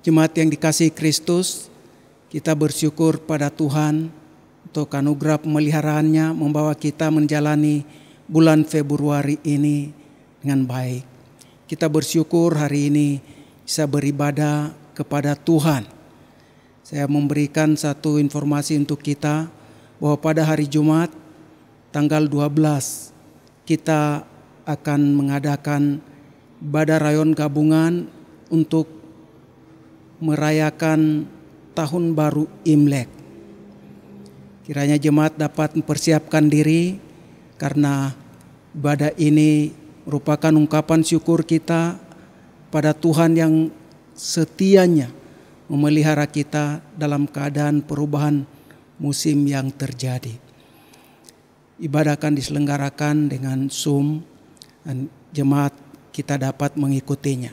Jemaat yang dikasihi Kristus, kita bersyukur pada Tuhan untuk anugerah pemeliharaannya membawa kita menjalani bulan Februari ini dengan baik. Kita bersyukur hari ini bisa beribadah kepada Tuhan. Saya memberikan satu informasi untuk kita bahwa pada hari Jumat tanggal 12 kita akan mengadakan ibadah rayon gabungan untuk merayakan tahun baru Imlek. Kiranya jemaat dapat mempersiapkan diri karena ibadah ini merupakan ungkapan syukur kita pada Tuhan yang setianya memelihara kita dalam keadaan perubahan musim yang terjadi. Ibadah akan diselenggarakan dengan Zoom dan jemaat kita dapat mengikutinya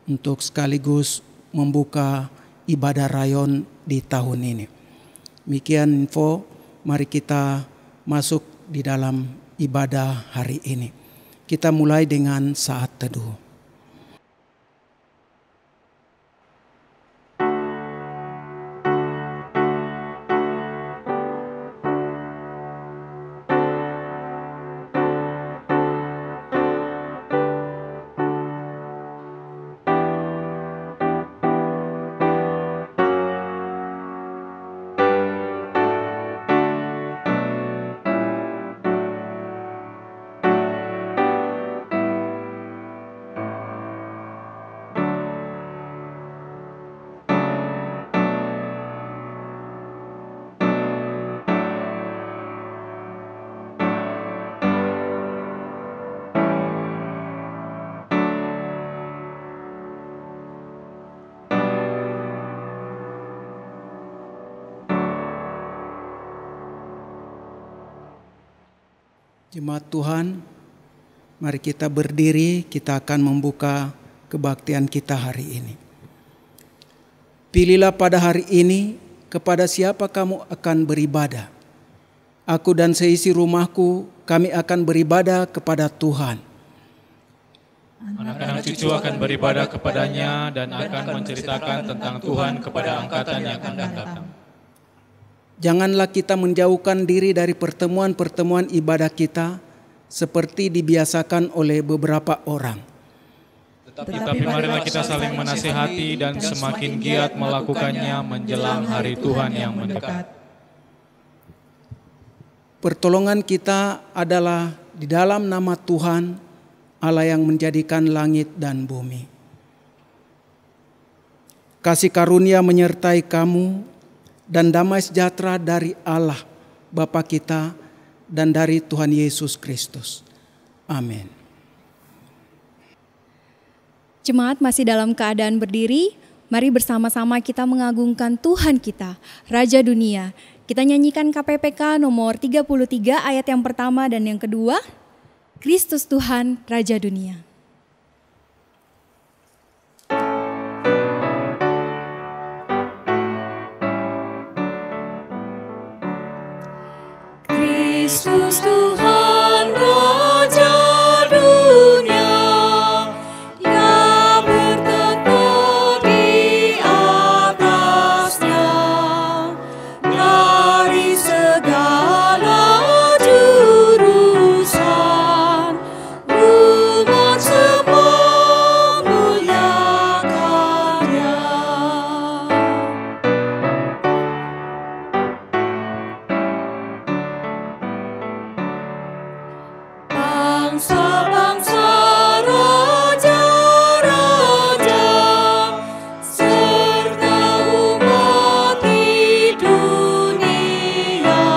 untuk sekaligus membuka ibadah rayon di tahun ini. Demikian info, mari kita masuk di dalam ibadah hari ini. Kita mulai dengan saat teduh. Jemaat Tuhan, mari kita berdiri, kita akan membuka kebaktian kita hari ini. Pilihlah pada hari ini kepada siapa kamu akan beribadah. Aku dan seisi rumahku, kami akan beribadah kepada Tuhan. Anak-anak cucu akan beribadah kepadanya dan akan menceritakan tentang Tuhan kepada angkatan yang akan datang. Janganlah kita menjauhkan diri dari pertemuan-pertemuan ibadah kita seperti dibiasakan oleh beberapa orang. Tetapi marilah kita saling menasihati dan semakin giat melakukannya menjelang hari Tuhan yang mendekat. Pertolongan kita adalah di dalam nama Tuhan, Allah yang menjadikan langit dan bumi. Kasih karunia menyertai kamu, dan damai sejahtera dari Allah Bapa kita dan dari Tuhan Yesus Kristus. Amin. Jemaat masih dalam keadaan berdiri, mari bersama-sama kita mengagungkan Tuhan kita, Raja Dunia. Kita nyanyikan KPPK nomor 33 ayat yang pertama dan yang kedua, Kristus Tuhan, Raja Dunia. Kristus Tuhan Raja Dunia, Ia bertetap di atasnya dari segala jurusan, umat semua muliakannya. Bangsa-bangsa, raja-raja, serta umat di dunia,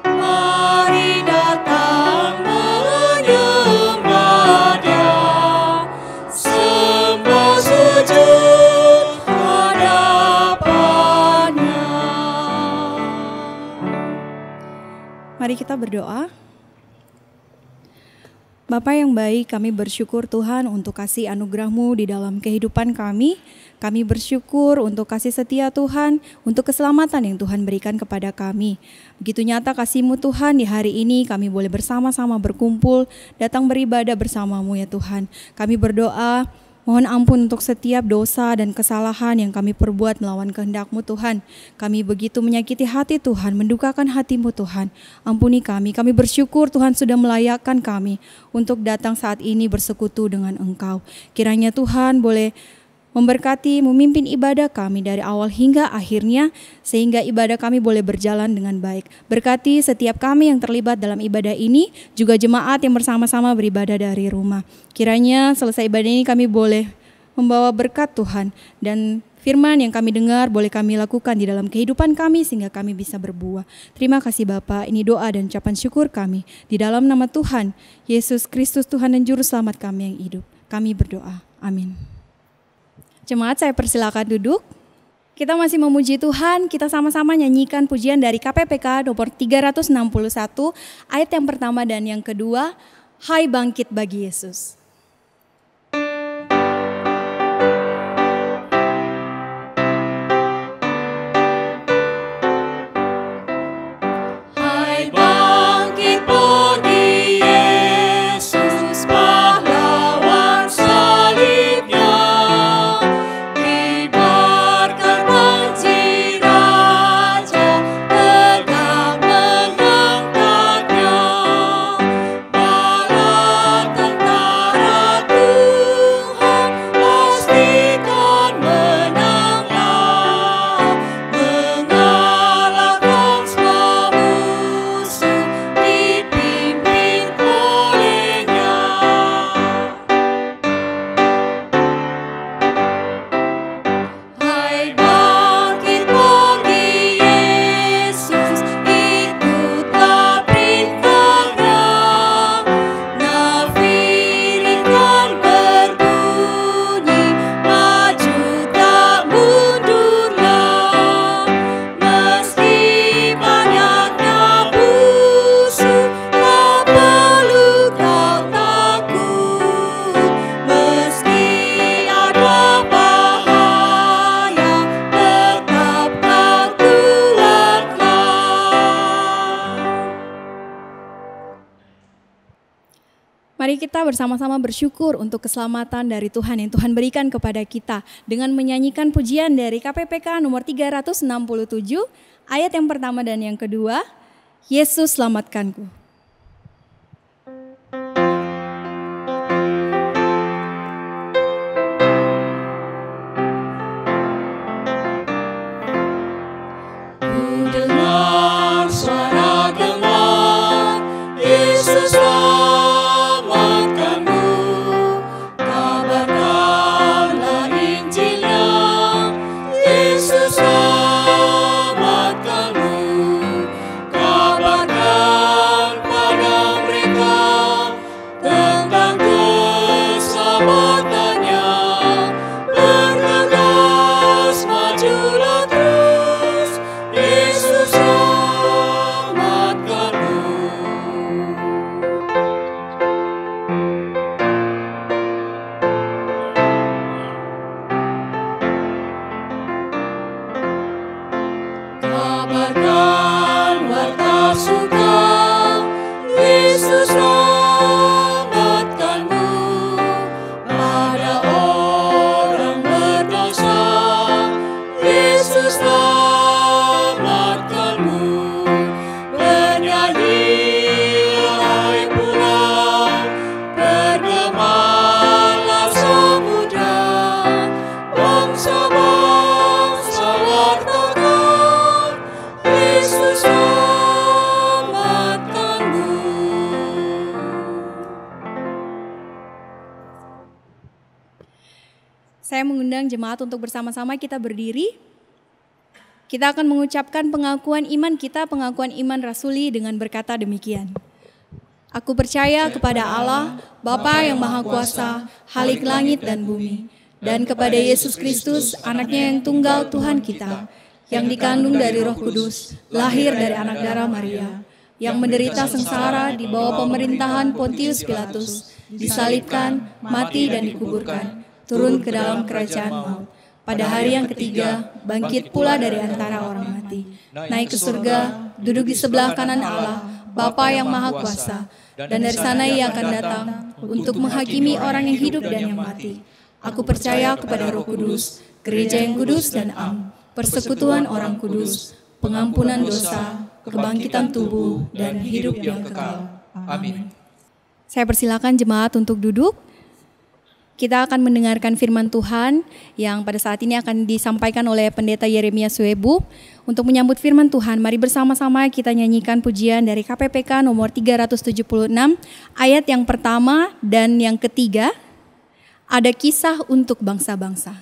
mari datang menyembah Dia, sembah sujud hadapannya. Mari kita berdoa. Bapa yang baik, kami bersyukur Tuhan untuk kasih anugerah-Mu di dalam kehidupan kami. Kami bersyukur untuk kasih setia Tuhan, untuk keselamatan yang Tuhan berikan kepada kami. Begitu nyata kasih-Mu Tuhan, di hari ini kami boleh bersama-sama berkumpul, datang beribadah bersama-Mu ya Tuhan. Kami berdoa, Mohon ampun untuk setiap dosa dan kesalahan yang kami perbuat melawan kehendak-Mu Tuhan. Kami begitu menyakiti hati Tuhan, mendukakan hati-Mu Tuhan. Ampuni kami bersyukur Tuhan sudah melayakkan kami untuk datang saat ini bersekutu dengan Engkau. Kiranya Tuhan boleh memberkati, memimpin ibadah kami dari awal hingga akhirnya, sehingga ibadah kami boleh berjalan dengan baik. Berkati setiap kami yang terlibat dalam ibadah ini, juga jemaat yang bersama-sama beribadah dari rumah. Kiranya selesai ibadah ini kami boleh membawa berkat Tuhan, dan firman yang kami dengar boleh kami lakukan di dalam kehidupan kami sehingga kami bisa berbuah. Terima kasih Bapa, ini doa dan ucapan syukur kami. Di dalam nama Tuhan, Yesus Kristus Tuhan dan Juru Selamat kami yang hidup. Kami berdoa. Amin. Jemaat, saya persilakan duduk. Kita masih memuji Tuhan, kita sama-sama nyanyikan pujian dari KPPK nomor 361, ayat yang pertama dan yang kedua, Hai bangkit bagi Yesus. Hai bangkit bagi Yesus, pahlawan salibnya. Kibarkan panji raja, tegak mengangkatnya. Bala tentara Tuhan pastikan menanglah, mengalahkan semua musuh dipimpin olehnya. Hai bangkit bagi Yesus, ikutlah perintahnya. Nafirikan berbunyi, maju tak mundurlah. Meski banyaknya musuh, tak perlu kau takut. Meski ada bahaya, tetap kau kuatlah. Mari kita bersama-sama bersyukur untuk keselamatan dari Tuhan yang Tuhan berikan kepada kita dengan menyanyikan pujian dari KPPK nomor 367, ayat yang pertama dan yang kedua, Yesus selamatkanku. Ku dengar suara gembala, Yesus selamatkanmu. Kabarkanlah Injilnya, Yesus selamatkanmu. Kabarkan pada mereka tentang keselamatannya. Bergegas majulah terus, Yesus selamatkanmu. Kabarkan warta suka, Yesus selamatkanmu. Pada orang berdosa, Yesus selamatkanmu. Bernyanyilah pulau, bergemalah samudra. Bangsa-bangsa wartakan, Yesus selamatkanmu. Saya mengundang jemaat untuk bersama-sama kita berdiri. Kita akan mengucapkan pengakuan iman kita, pengakuan iman rasuli dengan berkata demikian. Aku percaya kepada Allah, Bapa yang Maha Kuasa, Khalik langit dan bumi, dan kepada Yesus Kristus, anaknya yang tunggal Tuhan kita, yang dikandung dari Roh Kudus, lahir dari anak darah Maria, yang menderita sengsara di bawah pemerintahan Pontius Pilatus, disalibkan, mati dan dikuburkan, turun ke dalam kerajaan maut. Pada hari yang ketiga, bangkit pula dari antara orang mati, naik ke surga, duduk di sebelah kanan Allah, Bapa yang Maha Kuasa, dan dari sana Ia akan datang untuk menghakimi orang yang hidup dan yang mati. Aku percaya kepada Roh Kudus, gereja yang kudus dan am, persekutuan orang kudus, pengampunan dosa, kebangkitan tubuh, dan hidup yang kekal. Amin. Saya persilakan jemaat untuk duduk. Kita akan mendengarkan firman Tuhan yang pada saat ini akan disampaikan oleh Pendeta Yeremia Suebu. Untuk menyambut firman Tuhan, mari bersama-sama kita nyanyikan pujian dari KPPK nomor 376, ayat yang pertama dan yang ketiga, ada kisah untuk bangsa-bangsa.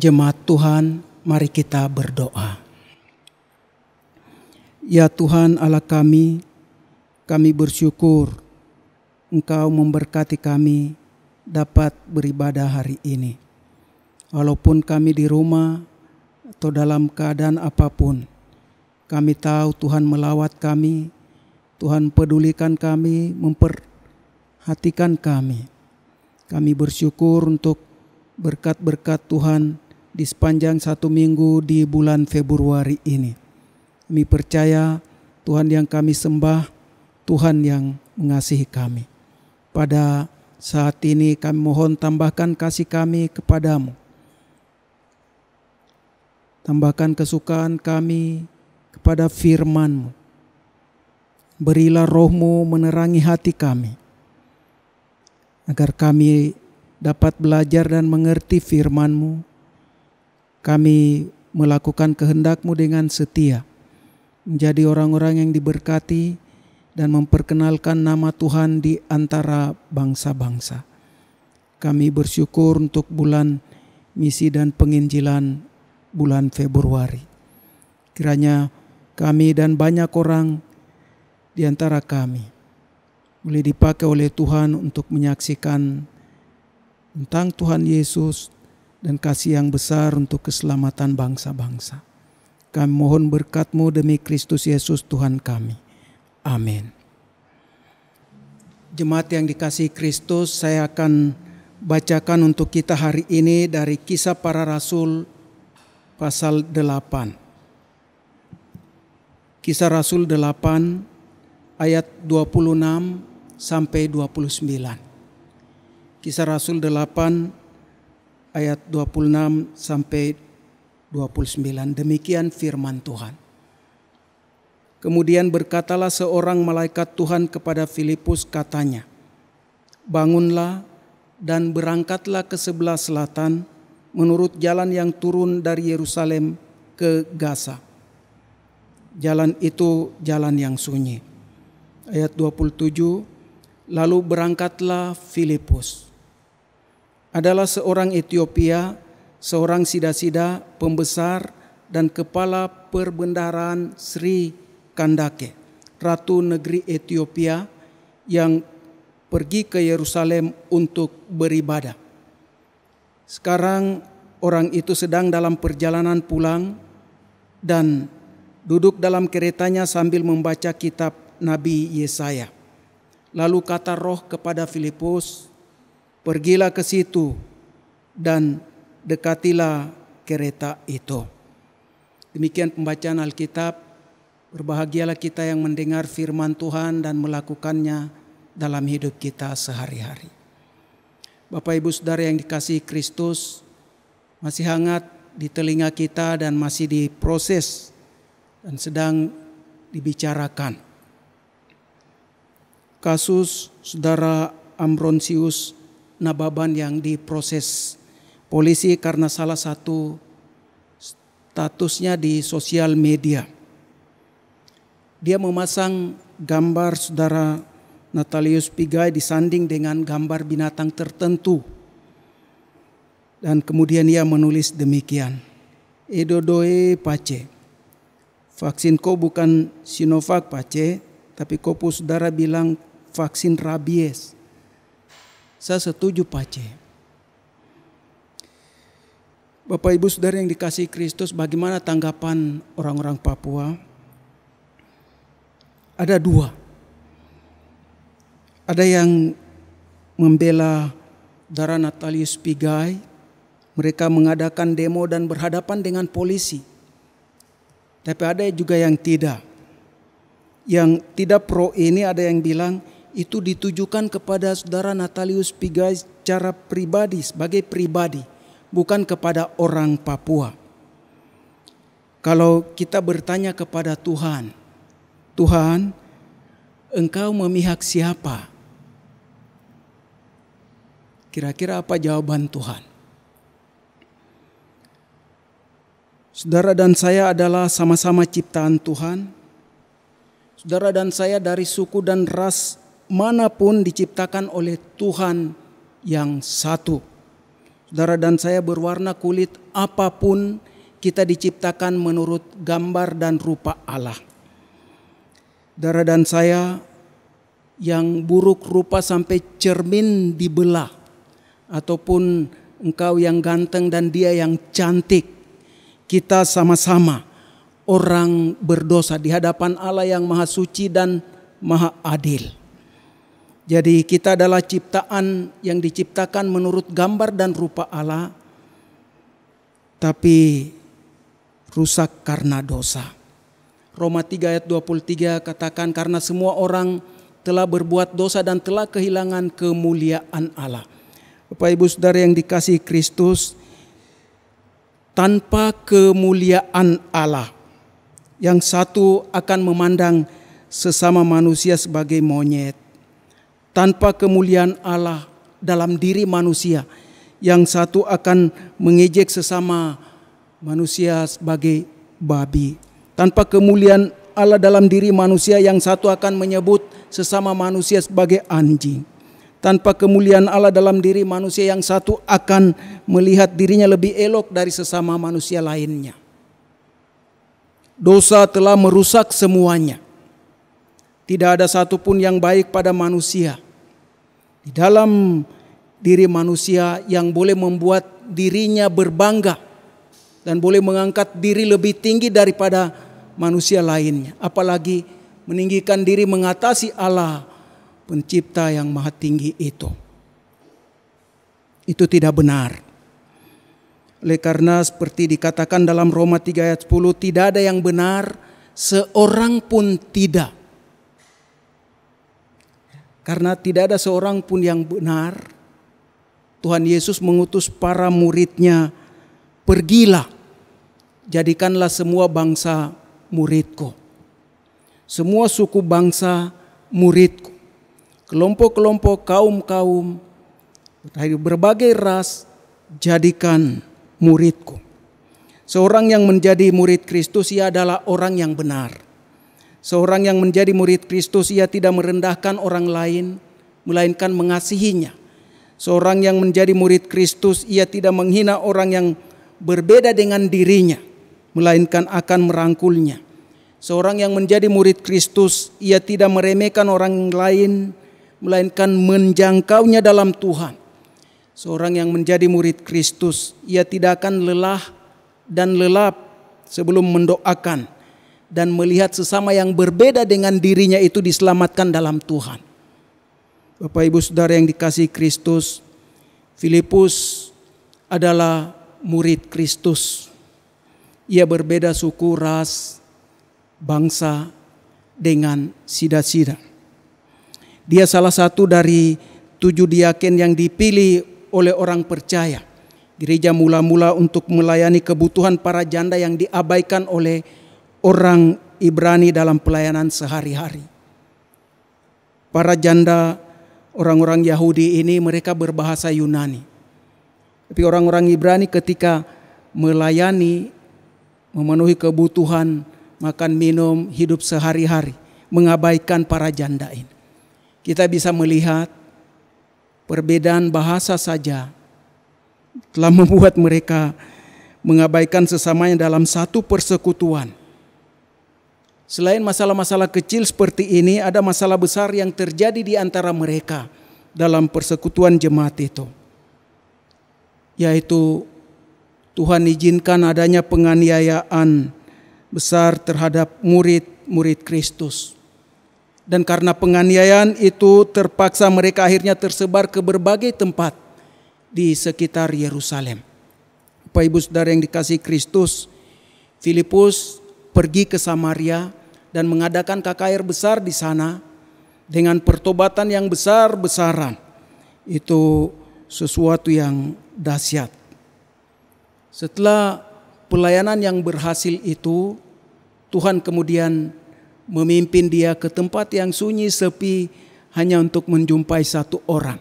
Jemaat Tuhan, mari kita berdoa. Ya Tuhan Allah kami bersyukur Engkau memberkati kami dapat beribadah hari ini. Walaupun kami di rumah atau dalam keadaan apapun, kami tahu Tuhan melawat kami, Tuhan pedulikan kami, memperhatikan kami. Kami bersyukur untuk berkat-berkat Tuhan di sepanjang 1 minggu di bulan Februari ini. Kami percaya Tuhan yang kami sembah, Tuhan yang mengasihi kami. Pada saat ini kami mohon tambahkan kasih kami kepadamu. Tambahkan kesukaan kami kepada firman-Mu. Berilah Roh-Mu menerangi hati kami, agar kami dapat belajar dan mengerti firman-Mu. Kami melakukan kehendak-Mu dengan setia, menjadi orang-orang yang diberkati dan memperkenalkan nama Tuhan di antara bangsa-bangsa. Kami bersyukur untuk bulan misi dan penginjilan bulan Februari. Kiranya kami dan banyak orang di antara kami boleh dipakai oleh Tuhan untuk menyaksikan tentang Tuhan Yesus dan kasih yang besar untuk keselamatan bangsa-bangsa. Kami mohon berkat-Mu demi Kristus Yesus Tuhan kami. Amin. Jemaat yang dikasihi Kristus, saya akan bacakan untuk kita hari ini dari Kisah Para Rasul pasal 8. Kisah Rasul 8 ayat 26 sampai 29. Kisah Rasul 8 ayat 26 sampai 29. Demikian firman Tuhan. Kemudian berkatalah seorang malaikat Tuhan kepada Filipus, katanya, "Bangunlah dan berangkatlah ke sebelah selatan menurut jalan yang turun dari Yerusalem ke Gaza. Jalan itu jalan yang sunyi." Ayat 27, lalu berangkatlah Filipus. Adalah seorang Etiopia, seorang sida-sida, pembesar dan kepala perbendaharaan Sri Kandake, ratu negeri Etiopia, yang pergi ke Yerusalem untuk beribadah. Sekarang orang itu sedang dalam perjalanan pulang dan duduk dalam keretanya sambil membaca kitab Nabi Yesaya. Lalu kata Roh kepada Filipus, "Pergilah ke situ dan dekatilah kereta itu." Demikian pembacaan Alkitab. Berbahagialah kita yang mendengar firman Tuhan dan melakukannya dalam hidup kita sehari-hari. Bapak Ibu Saudara yang dikasihi Kristus, masih hangat di telinga kita dan masih diproses dan sedang dibicarakan kasus Saudara Ambrosius Nababan yang diproses polisi karena salah satu statusnya di sosial media. Dia memasang gambar Saudara Natalius Pigai disanding dengan gambar binatang tertentu. Dan kemudian ia menulis demikian, "Edodoe pace, vaksin ko bukan Sinovac pace, tapi kopu saudara bilang vaksin rabies. Saya setuju pace." Bapak Ibu Saudara yang dikasihi Kristus, bagaimana tanggapan orang-orang Papua? Ada dua. Ada yang membela Saudara Natalius Pigai. Mereka mengadakan demo dan berhadapan dengan polisi. Tapi ada juga yang tidak. Yang tidak pro ini ada yang bilang itu ditujukan kepada Saudara Natalius Pigai secara pribadi, sebagai pribadi, bukan kepada orang Papua. Kalau kita bertanya kepada Tuhan, "Tuhan, Engkau memihak siapa?" Kira-kira apa jawaban Tuhan? Saudara dan saya adalah sama-sama ciptaan Tuhan. Saudara dan saya dari suku dan ras manapun diciptakan oleh Tuhan yang satu. Saudara dan saya berwarna kulit apapun, kita diciptakan menurut gambar dan rupa Allah. Saudara dan saya yang buruk rupa sampai cermin dibelah, ataupun engkau yang ganteng dan dia yang cantik, kita sama-sama orang berdosa di hadapan Allah yang Maha Suci dan Maha Adil. Jadi kita adalah ciptaan yang diciptakan menurut gambar dan rupa Allah, tapi rusak karena dosa. Roma 3 ayat 23 katakan, "Karena semua orang telah berbuat dosa dan telah kehilangan kemuliaan Allah." Bapak Ibu Saudara yang dikasihi Kristus, tanpa kemuliaan Allah, yang satu akan memandang sesama manusia sebagai monyet. Tanpa kemuliaan Allah dalam diri manusia, yang satu akan mengejek sesama manusia sebagai babi. Tanpa kemuliaan Allah dalam diri manusia, yang satu akan menyebut sesama manusia sebagai anjing. Tanpa kemuliaan Allah dalam diri manusia, yang satu akan melihat dirinya lebih elok dari sesama manusia lainnya. Dosa telah merusak semuanya. Tidak ada satupun yang baik pada manusia. Di dalam diri manusia yang boleh membuat dirinya berbangga dan boleh mengangkat diri lebih tinggi daripada manusia lainnya. Apalagi meninggikan diri mengatasi Allah, pencipta yang maha tinggi itu. Itu tidak benar. Oleh karena seperti dikatakan dalam Roma 3 ayat 10, tidak ada yang benar, seorang pun tidak. Karena tidak ada seorang pun yang benar, Tuhan Yesus mengutus para muridnya, "Pergilah, jadikanlah semua bangsa muridku. Semua suku bangsa muridku. Kelompok-kelompok kaum-kaum dari berbagai ras jadikan muridku." Seorang yang menjadi murid Kristus, ia adalah orang yang benar. Seorang yang menjadi murid Kristus, ia tidak merendahkan orang lain, melainkan mengasihinya. Seorang yang menjadi murid Kristus, ia tidak menghina orang yang berbeda dengan dirinya, melainkan akan merangkulnya. Seorang yang menjadi murid Kristus, ia tidak meremehkan orang lain, melainkan menjangkaunya dalam Tuhan. Seorang yang menjadi murid Kristus, ia tidak akan lelah dan lelap sebelum mendoakan dan melihat sesama yang berbeda dengan dirinya itu diselamatkan dalam Tuhan. Bapak Ibu Saudara yang dikasihi Kristus, Filipus adalah murid Kristus. Ia berbeda suku, ras, bangsa dengan Sida-Sida. Dia salah satu dari 7 diaken yang dipilih oleh orang percaya gereja mula-mula untuk melayani kebutuhan para janda yang diabaikan oleh orang Ibrani dalam pelayanan sehari-hari. Para janda orang-orang Yahudi ini mereka berbahasa Yunani. Tapi orang-orang Ibrani ketika melayani, memenuhi kebutuhan makan minum hidup sehari-hari, mengabaikan para janda ini. Kita bisa melihat perbedaan bahasa saja telah membuat mereka mengabaikan sesamanya dalam satu persekutuan. Selain masalah-masalah kecil seperti ini, ada masalah besar yang terjadi di antara mereka dalam persekutuan jemaat itu. Yaitu Tuhan izinkan adanya penganiayaan besar terhadap murid-murid Kristus. Dan karena penganiayaan itu terpaksa mereka akhirnya tersebar ke berbagai tempat di sekitar Yerusalem. Bapak Ibu Saudara yang dikasihi Kristus, Filipus pergi ke Samaria dan mengadakan KKR besar di sana dengan pertobatan yang besar-besaran. Itu sesuatu yang dahsyat. Setelah pelayanan yang berhasil itu, Tuhan kemudian memimpin dia ke tempat yang sunyi sepi hanya untuk menjumpai satu orang.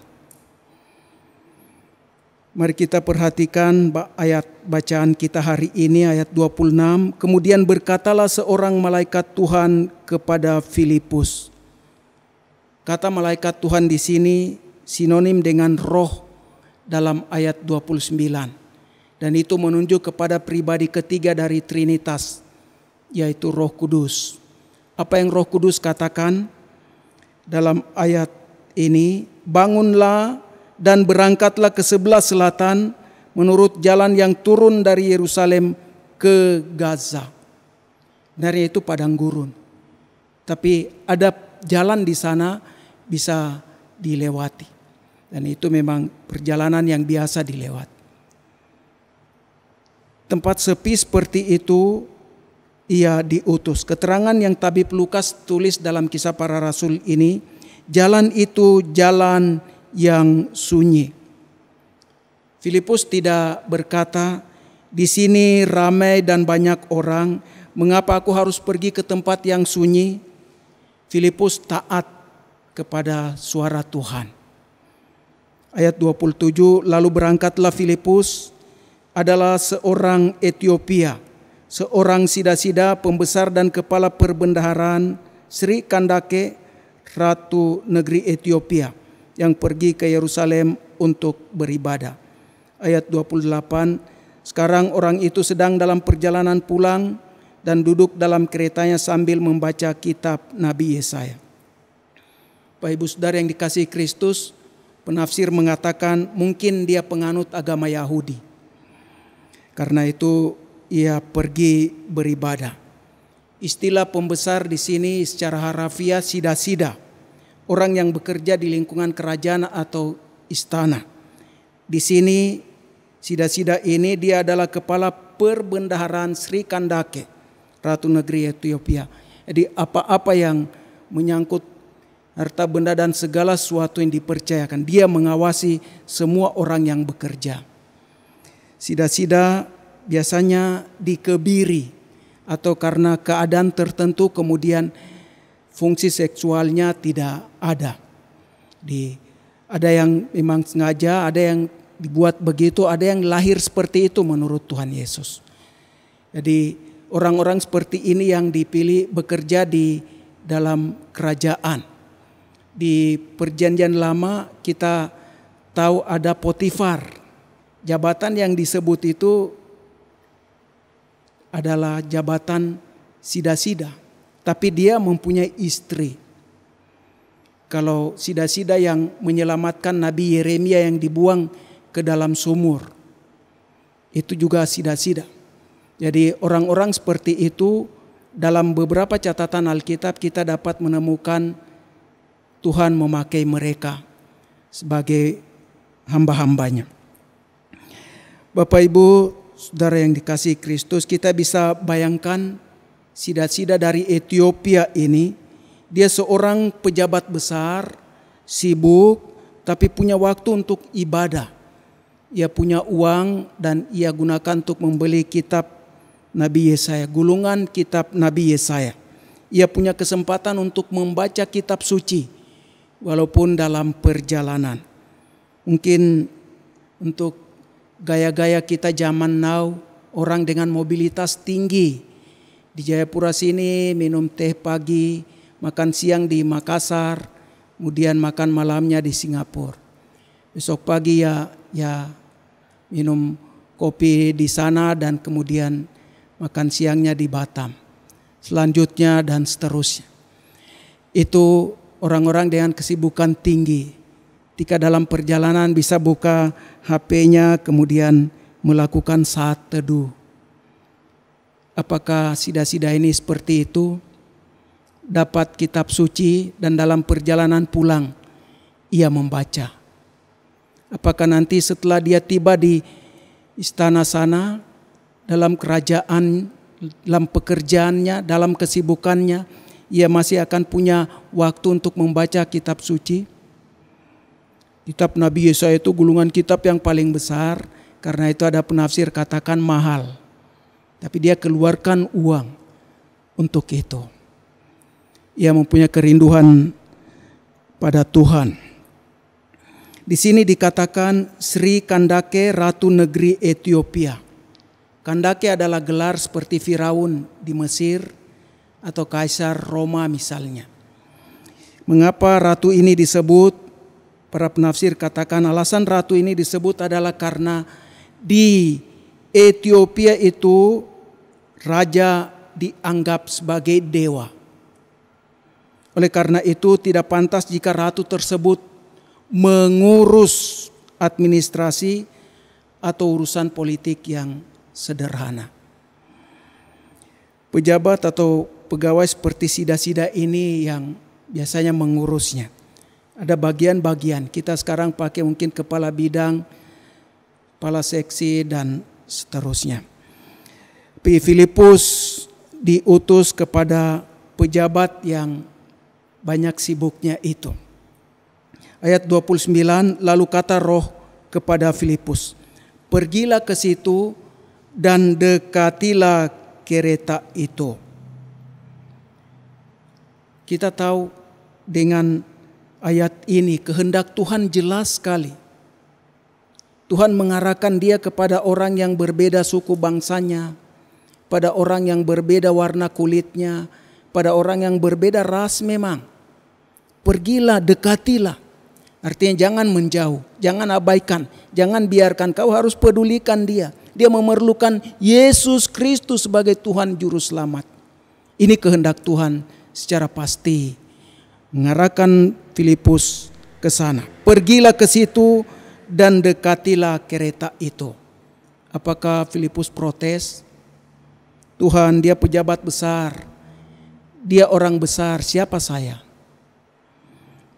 Mari kita perhatikan ayat bacaan kita hari ini, ayat 26. Kemudian berkatalah seorang malaikat Tuhan kepada Filipus. Kata malaikat Tuhan di sini sinonim dengan roh dalam ayat 29. Dan itu menunjuk kepada pribadi ketiga dari Trinitas, yaitu Roh Kudus. Apa yang Roh Kudus katakan dalam ayat ini? Bangunlah dan berangkatlah ke sebelah selatan menurut jalan yang turun dari Yerusalem ke Gaza. Dari itu padang gurun. Tapi ada jalan di sana bisa dilewati. Dan itu memang perjalanan yang biasa dilewati. Tempat sepi seperti itu ia diutus. Keterangan yang tabib Lukas tulis dalam Kisah Para Rasul ini, jalan itu jalan yang sunyi. Filipus tidak berkata, di sini ramai dan banyak orang, mengapa aku harus pergi ke tempat yang sunyi? Filipus taat kepada suara Tuhan. Ayat 27, lalu berangkatlah Filipus, adalah seorang Etiopia, seorang Sida-Sida, pembesar dan kepala perbendaharaan Sri Kandake, Ratu negeri Etiopia, yang pergi ke Yerusalem untuk beribadah. Ayat 28, sekarang orang itu sedang dalam perjalanan pulang dan duduk dalam keretanya sambil membaca kitab Nabi Yesaya. Bapak Ibu Saudara yang dikasihi Kristus, penafsir mengatakan mungkin dia penganut agama Yahudi. Karena itu ia pergi beribadah. Istilah pembesar di sini secara harafiah Sida-Sida, orang yang bekerja di lingkungan kerajaan atau istana. Di sini Sida-Sida ini dia adalah kepala perbendaharaan Sri Kandake, Ratu negeri Ethiopia. Jadi apa-apa yang menyangkut harta benda dan segala sesuatu yang dipercayakan, dia mengawasi semua orang yang bekerja. Sida-Sida biasanya dikebiri atau karena keadaan tertentu kemudian fungsi seksualnya tidak ada. Ada yang memang sengaja, ada yang dibuat begitu, ada yang lahir seperti itu menurut Tuhan Yesus. Jadi orang-orang seperti ini yang dipilih bekerja di dalam kerajaan. Di Perjanjian Lama kita tahu ada Potifar. Jabatan yang disebut itu adalah jabatan Sida-Sida, tapi dia mempunyai istri. Kalau Sida-Sida yang menyelamatkan Nabi Yeremia yang dibuang ke dalam sumur. Itu juga sida-sida. Jadi orang-orang seperti itu dalam beberapa catatan Alkitab kita dapat menemukan Tuhan memakai mereka sebagai hamba-hambanya. Bapak Ibu, saudara yang dikasihi Kristus, kita bisa bayangkan sida-sida dari Ethiopia ini. Dia seorang pejabat besar, sibuk, tapi punya waktu untuk ibadah. Ia punya uang dan ia gunakan untuk membeli kitab Nabi Yesaya, gulungan kitab Nabi Yesaya. Ia punya kesempatan untuk membaca kitab suci, walaupun dalam perjalanan. Mungkin untuk gaya-gaya kita zaman now, orang dengan mobilitas tinggi. Di Jayapura sini minum teh pagi, makan siang di Makassar, kemudian makan malamnya di Singapura. Besok pagi ya minum kopi di sana dan kemudian makan siangnya di Batam. Selanjutnya dan seterusnya. Itu orang-orang dengan kesibukan tinggi. Ketika dalam perjalanan bisa buka HP-nya kemudian melakukan saat teduh. Apakah sida-sida ini seperti itu? Dapat kitab suci dan dalam perjalanan pulang ia membaca. Apakah nanti setelah dia tiba di istana sana, dalam kerajaan, dalam pekerjaannya, dalam kesibukannya, ia masih akan punya waktu untuk membaca kitab suci? Kitab Nabi Yesaya itu gulungan kitab yang paling besar, karena itu ada penafsir katakan mahal. Tapi dia keluarkan uang untuk itu. Ia mempunyai kerinduan pada Tuhan. Di sini dikatakan Sri Kandake, Ratu Negeri Ethiopia. Kandake adalah gelar seperti Firaun di Mesir atau Kaisar Roma misalnya. Mengapa ratu ini disebut? Para penafsir katakan alasan ratu ini disebut adalah karena di Ethiopia itu raja dianggap sebagai dewa. Oleh karena itu tidak pantas jika ratu tersebut mengurus administrasi atau urusan politik yang sederhana. Pejabat atau pegawai seperti sida-sida ini yang biasanya mengurusnya. Ada bagian-bagian, kita sekarang pakai mungkin kepala bidang, kepala seksi dan seterusnya. Filipus diutus kepada pejabat yang banyak sibuknya itu. Ayat 29, lalu kata Roh kepada Filipus, pergilah ke situ dan dekatilah kereta itu. Kita tahu dengan ayat ini kehendak Tuhan jelas sekali. Tuhan mengarahkan dia kepada orang yang berbeda suku bangsanya, pada orang yang berbeda warna kulitnya, pada orang yang berbeda ras memang. Pergilah, dekatilah. Artinya jangan menjauh, jangan abaikan, jangan biarkan, kau harus pedulikan dia. Dia memerlukan Yesus Kristus sebagai Tuhan Juru Selamat. Ini kehendak Tuhan secara pasti. Mengarahkan Filipus ke sana. Pergilah ke situ dan dekatilah kereta itu. Apakah Filipus protes? Tuhan, dia pejabat besar. Dia orang besar, siapa saya?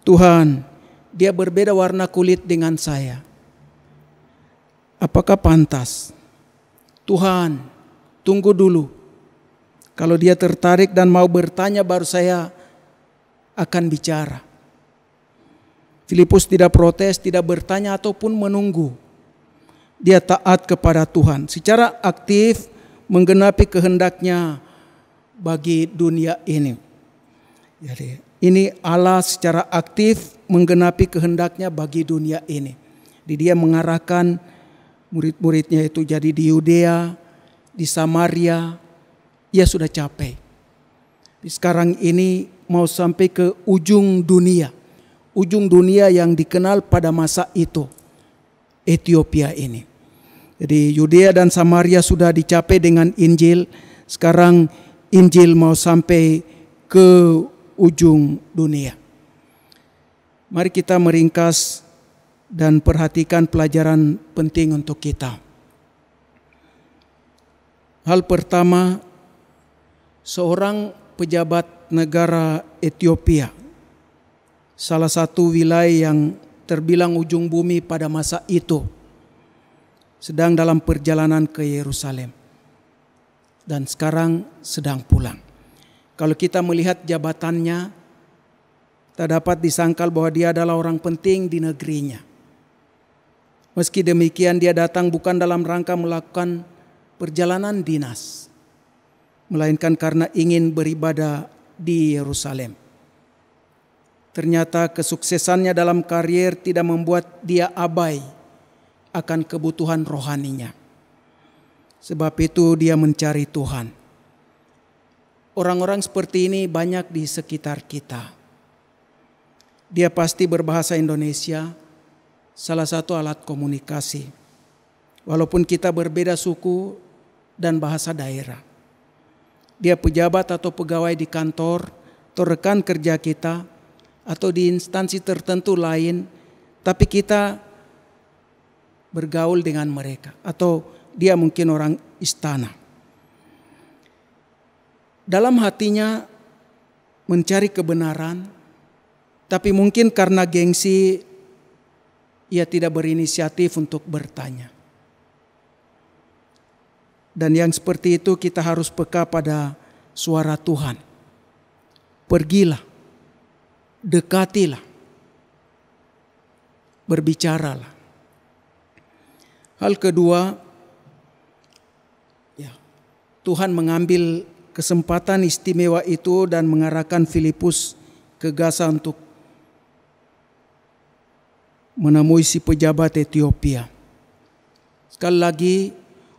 Tuhan, dia berbeda warna kulit dengan saya. Apakah pantas? Tuhan, tunggu dulu. Kalau dia tertarik dan mau bertanya baru saya akan bicara. Filipus tidak protes, tidak bertanya ataupun menunggu. Dia taat kepada Tuhan secara aktif menggenapi kehendaknya bagi dunia ini. Jadi ini Allah secara aktif menggenapi kehendaknya bagi dunia ini. Jadi dia mengarahkan murid-muridnya itu jadi di Yudea, di Samaria, ia sudah capek. Sekarang ini mau sampai ke ujung dunia. Ujung dunia yang dikenal pada masa itu. Ethiopia ini. Jadi Yudea dan Samaria sudah dicapai dengan Injil. Sekarang Injil mau sampai ke ujung dunia. Mari kita meringkas dan perhatikan pelajaran penting untuk kita. Hal pertama, seorang pejabat negara Ethiopia, salah satu wilayah yang terbilang ujung bumi pada masa itu, sedang dalam perjalanan ke Yerusalem dan sekarang sedang pulang. Kalau kita melihat jabatannya, tak dapat disangkal bahwa dia adalah orang penting di negerinya. Meski demikian, dia datang bukan dalam rangka melakukan perjalanan dinas, melainkan karena ingin beribadah di Yerusalem. Ternyata kesuksesannya dalam karier tidak membuat dia abai akan kebutuhan rohaninya. Sebab itu dia mencari Tuhan. Orang-orang seperti ini banyak di sekitar kita. Dia pasti berbahasa Indonesia, salah satu alat komunikasi. Walaupun kita berbeda suku dan bahasa daerah. Dia pejabat atau pegawai di kantor, atau rekan kerja kita, atau di instansi tertentu lain, tapi kita bergaul dengan mereka. Atau dia mungkin orang istana. Dalam hatinya mencari kebenaran, tapi mungkin karena gengsi, ia tidak berinisiatif untuk bertanya. Dan yang seperti itu kita harus peka pada suara Tuhan. Pergilah, dekatilah, berbicaralah. Hal kedua, Tuhan mengambil kesempatan istimewa itu dan mengarahkan Filipus ke Gaza untuk menemui si pejabat Ethiopia. Sekali lagi,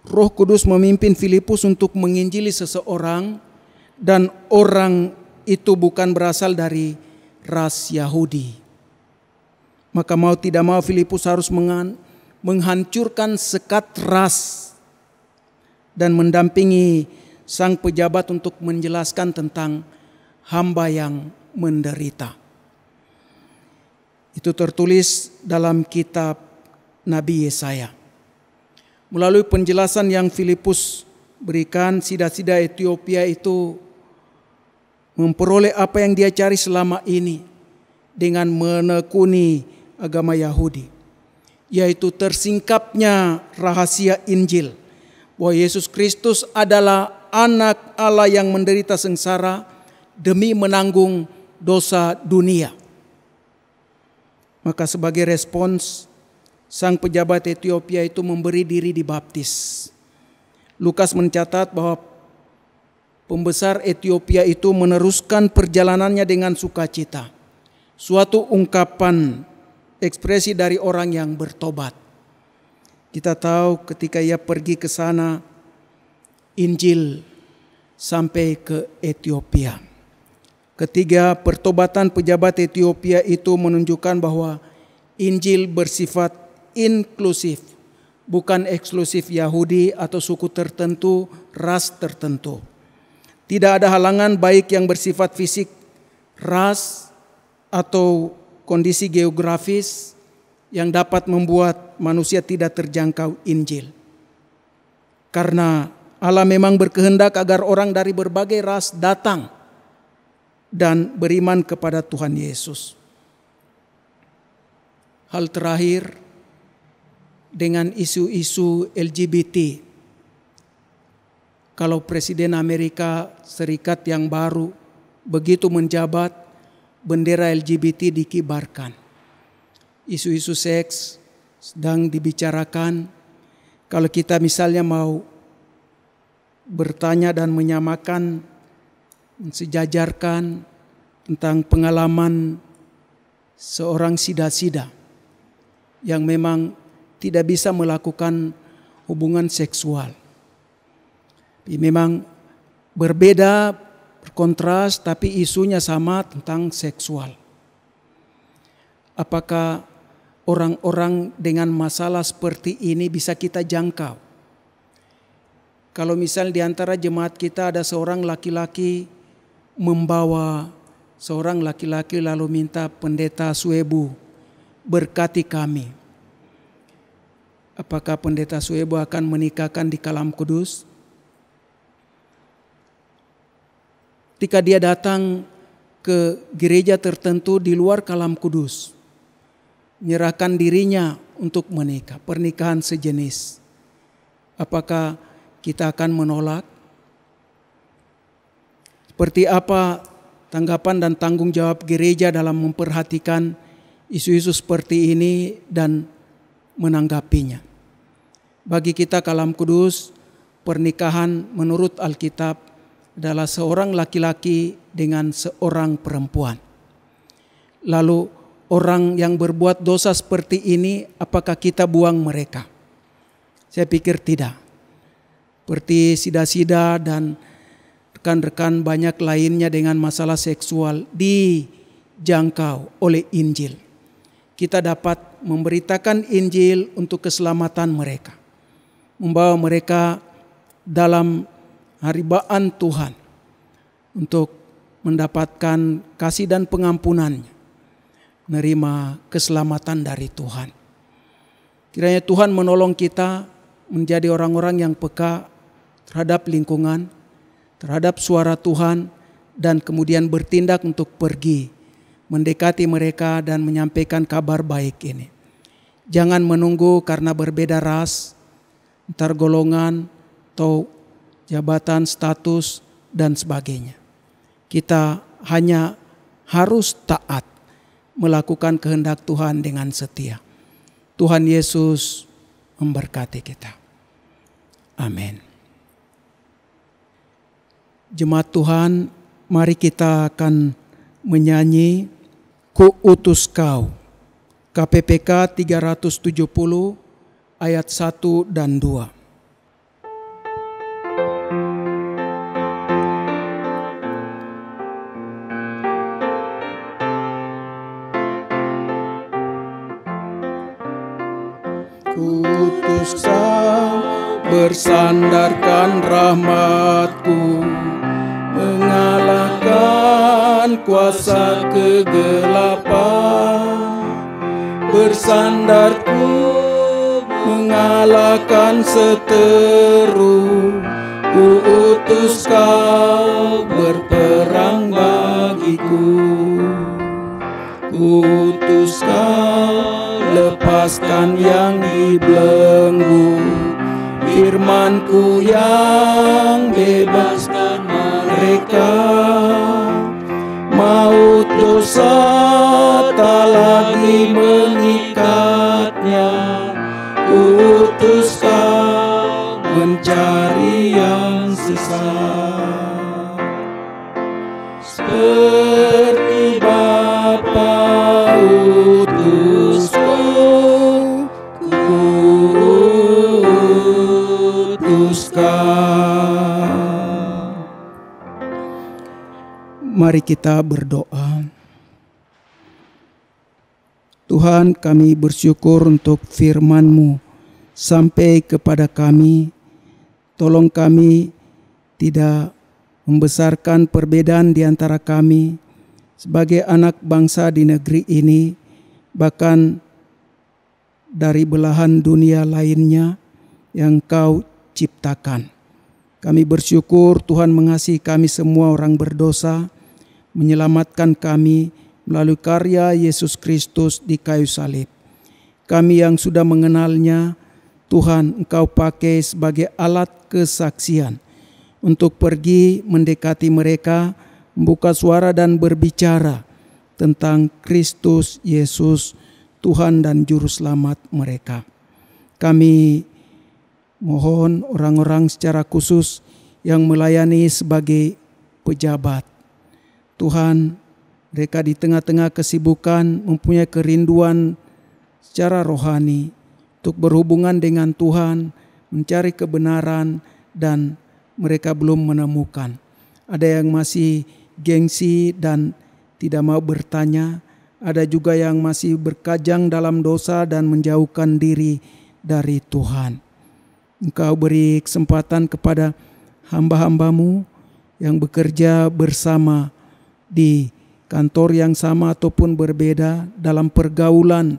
Roh Kudus memimpin Filipus untuk menginjili seseorang, dan orang itu bukan berasal dari ras Yahudi. Maka mau tidak mau Filipus harus menghancurkan sekat ras dan mendampingi sang pejabat untuk menjelaskan tentang hamba yang menderita. Itu tertulis dalam kitab Nabi Yesaya. Melalui penjelasan yang Filipus berikan, sida-sida Ethiopia itu memperoleh apa yang dia cari selama ini dengan menekuni agama Yahudi, yaitu tersingkapnya rahasia Injil bahwa Yesus Kristus adalah anak Allah yang menderita sengsara demi menanggung dosa dunia. Maka sebagai respons, sang pejabat Ethiopia itu memberi diri dibaptis. Lukas mencatat bahwa pembesar Ethiopia itu meneruskan perjalanannya dengan sukacita. Suatu ungkapan ekspresi dari orang yang bertobat. Kita tahu ketika ia pergi ke sana, Injil sampai ke Ethiopia. Ketiga, pertobatan pejabat Ethiopia itu menunjukkan bahwa Injil bersifat inklusif, bukan eksklusif Yahudi atau suku tertentu, ras tertentu. Tidak ada halangan baik yang bersifat fisik, ras, atau kondisi geografis yang dapat membuat manusia tidak terjangkau Injil. Karena Allah memang berkehendak agar orang dari berbagai ras datang dan beriman kepada Tuhan Yesus. Hal terakhir, dengan isu-isu LGBT. Kalau Presiden Amerika Serikat yang baru begitu menjabat, bendera LGBT dikibarkan. Isu-isu seks sedang dibicarakan. Kalau kita misalnya mau bertanya dan menyamakan, mensejajarkan tentang pengalaman seorang sida-sida yang memang tidak bisa melakukan hubungan seksual. Memang berbeda, berkontras, tapi isunya sama tentang seksual. Apakah orang-orang dengan masalah seperti ini bisa kita jangkau? Kalau misal di antara jemaat kita ada seorang laki-laki membawa seorang laki-laki lalu minta pendeta Suebu berkati kami. Apakah Pendeta Suebo akan menikahkan di Kalam Kudus? Ketika dia datang ke gereja tertentu di luar Kalam Kudus, menyerahkan dirinya untuk menikah, pernikahan sejenis. Apakah kita akan menolak? Seperti apa tanggapan dan tanggung jawab gereja dalam memperhatikan isu-isu seperti ini dan menanggapinya? Bagi kita Kalam Kudus, pernikahan menurut Alkitab adalah seorang laki-laki dengan seorang perempuan. Lalu orang yang berbuat dosa seperti ini, apakah kita buang mereka? Saya pikir tidak. Seperti Sida-Sida dan rekan-rekan banyak lainnya dengan masalah seksual dijangkau oleh Injil. Kita dapat memberitakan Injil untuk keselamatan mereka. Membawa mereka dalam haribaan Tuhan untuk mendapatkan kasih dan pengampunannya. Menerima keselamatan dari Tuhan. Kiranya Tuhan menolong kita menjadi orang-orang yang peka terhadap lingkungan, terhadap suara Tuhan, dan kemudian bertindak untuk pergi mendekati mereka dan menyampaikan kabar baik ini. Jangan menunggu karena berbeda ras, antar golongan, atau jabatan, status, dan sebagainya. Kita hanya harus taat melakukan kehendak Tuhan dengan setia. Tuhan Yesus memberkati kita. Amin. Jemaat Tuhan, mari kita akan menyanyi Ku Utus Kau. KPPK 370 ayat 1 dan 2. Kuutus Kau, bersandarkan rahmat-Ku, mengalahkan kuasa kegelapan. Bersandar-Ku, mengalahkan seteru. Kuutus Kau, berperang bagiku. Kuutus Kau, lepaskan yang dibelenggu. Firman-Ku yang bebaskan mereka. Maut dosa tak lagi mengikatnya. Kuutus Kau, mencari yang sesat. Seperti Bapa utus-Ku, Kuutus Kau. Mari kita berdoa. Tuhan, kami bersyukur untuk firman-Mu sampai kepada kami. Tolong kami tidak membesarkan perbedaan di antara kami sebagai anak bangsa di negeri ini, bahkan dari belahan dunia lainnya yang Kau ciptakan. Kami bersyukur Tuhan mengasihi kami semua orang berdosa, menyelamatkan kami melalui karya Yesus Kristus di kayu salib. Kami yang sudah mengenalnya, Tuhan, Engkau pakai sebagai alat kesaksian untuk pergi mendekati mereka, membuka suara dan berbicara tentang Kristus Yesus, Tuhan dan Juru Selamat mereka. Kami mohon orang-orang secara khusus yang melayani sebagai pejabat. Tuhan, mereka di tengah-tengah kesibukan mempunyai kerinduan secara rohani untuk berhubungan dengan Tuhan, mencari kebenaran, dan mereka belum menemukan. Ada yang masih gengsi dan tidak mau bertanya. Ada juga yang masih berkajang dalam dosa dan menjauhkan diri dari Tuhan. Engkau beri kesempatan kepada hamba-hamba-Mu yang bekerja bersama di kantor yang sama ataupun berbeda, dalam pergaulan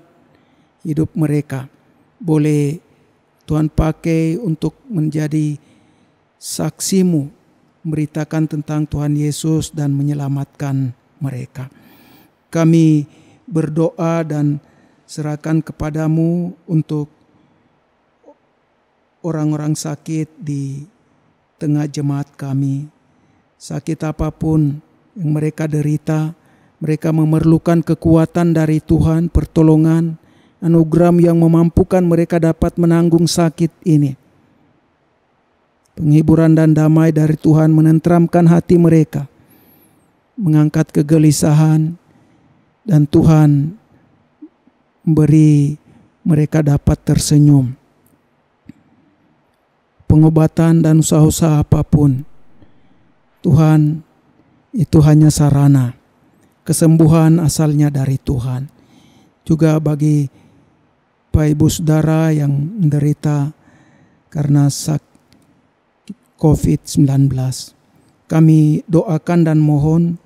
hidup mereka. Boleh Tuhan pakai untuk menjadi saksimu, memberitakan tentang Tuhan Yesus dan menyelamatkan mereka. Kami berdoa dan serahkan kepadamu untuk orang-orang sakit di tengah jemaat kami. Sakit apapun yang mereka derita, mereka memerlukan kekuatan dari Tuhan, pertolongan, anugerah yang memampukan mereka dapat menanggung sakit ini. Penghiburan dan damai dari Tuhan menenteramkan hati mereka, mengangkat kegelisahan, dan Tuhan memberi mereka dapat tersenyum. Pengobatan dan usaha-usaha apapun, Tuhan, itu hanya sarana. Kesembuhan asalnya dari Tuhan. Juga bagi Bapak Ibu Saudara yang menderita karena sakit COVID-19, kami doakan dan mohon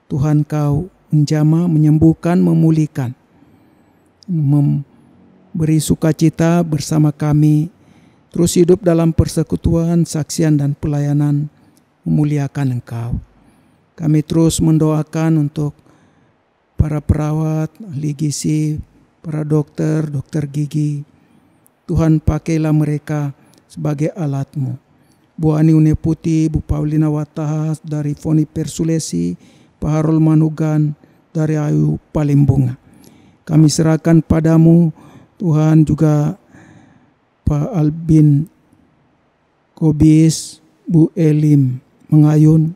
Tuhan Kau menjamah, menyembuhkan, memulihkan, memberi sukacita bersama kami, terus hidup dalam persekutuan, saksian dan pelayanan, memuliakan Engkau. Kami terus mendoakan untuk para perawat, ahli gizi, para dokter, dokter gigi. Tuhan pakailah mereka sebagai alat-Mu. Bu Ani Une Putih, Bu Paulina Watahas dari Foni Persulesi, Pak Harul Manugan dari Ayu Palimbunga. Kami serahkan padamu Tuhan, juga Pak Albin Kobis, Bu Elim Mengayun,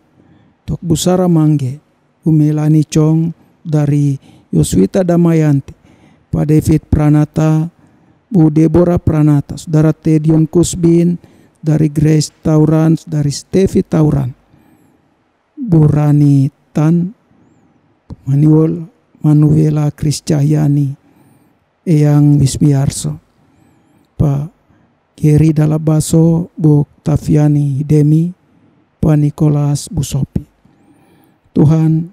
Tok Bu Sara Mangge, Bu Melani Chong dari Yoswita Damayanti, Pak David Pranata, Bu Deborah Pranata, Saudara Tedion Kusbin dari Grace Tauran, dari Stevi Tauran, Bu Rani Tan, Manuela Kris Cahyani, Eyang Wismiarso, Pak Geri Dalabaso, Bu Taviani Demi, Pak Nikolas Busopi. Tuhan,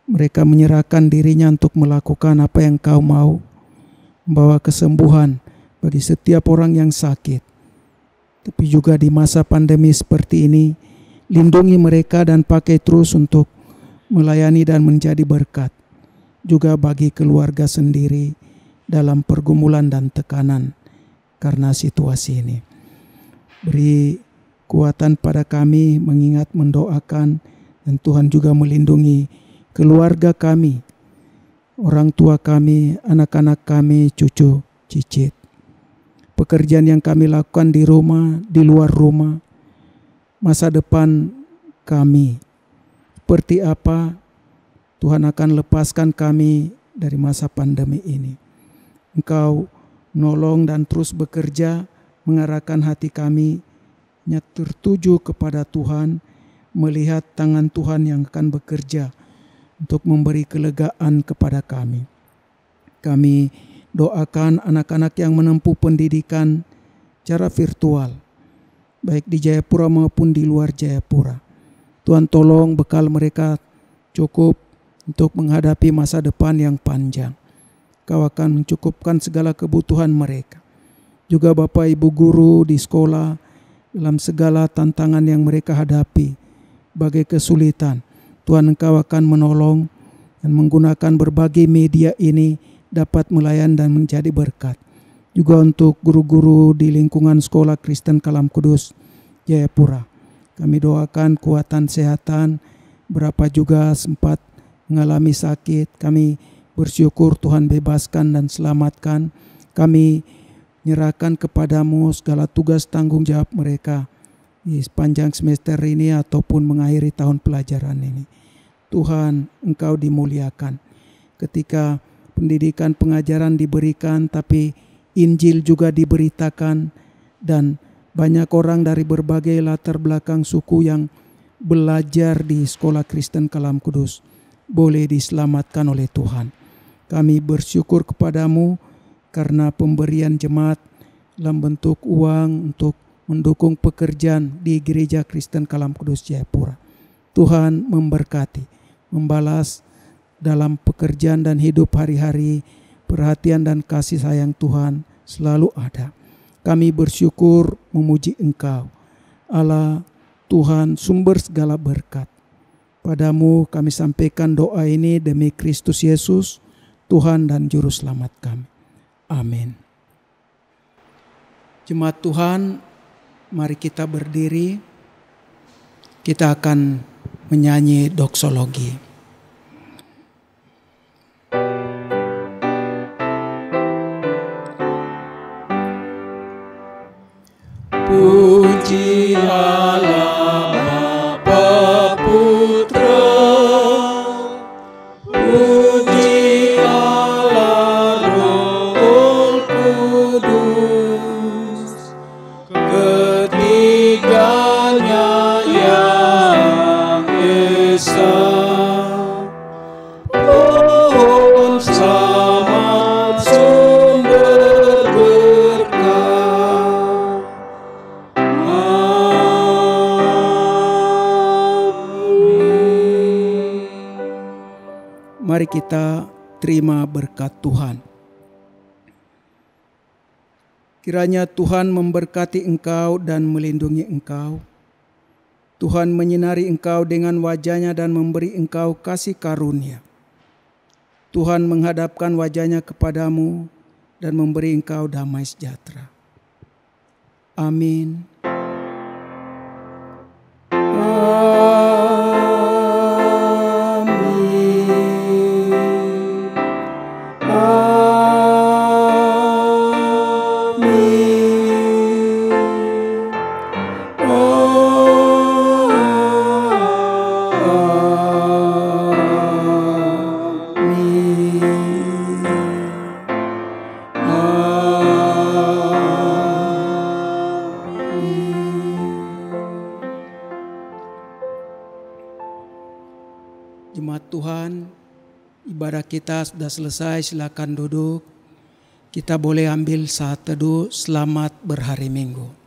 mereka menyerahkan dirinya untuk melakukan apa yang Kau mau, membawa kesembuhan bagi setiap orang yang sakit. Tapi juga di masa pandemi seperti ini, lindungi mereka dan pakai terus untuk melayani dan menjadi berkat. Juga bagi keluarga sendiri dalam pergumulan dan tekanan karena situasi ini. Beri kekuatan pada kami mengingat, mendoakan, dan Tuhan juga melindungi keluarga kami, orang tua kami, anak-anak kami, cucu, cicit. Pekerjaan yang kami lakukan di rumah, di luar rumah, masa depan kami, seperti apa Tuhan akan lepaskan kami dari masa pandemi ini. Engkau nolong dan terus bekerja, mengarahkan hati kami tertuju kepada Tuhan, melihat tangan Tuhan yang akan bekerja untuk memberi kelegaan kepada kami. Kami doakan anak-anak yang menempuh pendidikan secara virtual, baik di Jayapura maupun di luar Jayapura. Tuhan tolong bekal mereka cukup untuk menghadapi masa depan yang panjang. Kau akan mencukupkan segala kebutuhan mereka. Juga Bapak Ibu guru di sekolah, dalam segala tantangan yang mereka hadapi, bagai kesulitan, Tuhan Engkau akan menolong dan menggunakan berbagai media ini dapat melayan dan menjadi berkat. Juga untuk guru-guru di lingkungan Sekolah Kristen Kalam Kudus Jayapura, kami doakan kuatan kesehatan. Berapa juga sempat mengalami sakit, kami bersyukur Tuhan bebaskan dan selamatkan. Kami menyerahkan kepadamu segala tugas tanggung jawab mereka di sepanjang semester ini ataupun mengakhiri tahun pelajaran ini. Tuhan, Engkau dimuliakan. Ketika pendidikan pengajaran diberikan, tapi Injil juga diberitakan, dan banyak orang dari berbagai latar belakang suku yang belajar di Sekolah Kristen Kalam Kudus boleh diselamatkan oleh Tuhan. Kami bersyukur kepadamu karena pemberian jemaat dalam bentuk uang untuk mendukung pekerjaan di Gereja Kristen Kalam Kudus Jayapura. Tuhan memberkati, membalas dalam pekerjaan dan hidup hari-hari perhatian dan kasih sayang Tuhan selalu ada. Kami bersyukur memuji Engkau, Allah Tuhan sumber segala berkat. Padamu kami sampaikan doa ini demi Kristus Yesus, Tuhan dan Juru Selamat kami. Amin. Jemaat Tuhan, mari kita berdiri. Kita akan menyanyi doksologi. Puji Allah Bapa Putra, puji Allah Roh Kudus, ketiganya yang esa. Pohon selamat sumber berkah. Mari kita terima berkat Tuhan. Kiranya Tuhan memberkati engkau dan melindungi engkau. Tuhan menyinari engkau dengan wajah-Nya dan memberi engkau kasih karunia. Tuhan menghadapkan wajah-Nya kepadamu dan memberi engkau damai sejahtera. Amin. Jemaat Tuhan, ibadah kita sudah selesai, silakan duduk. Kita boleh ambil saat teduh, selamat berhari Minggu.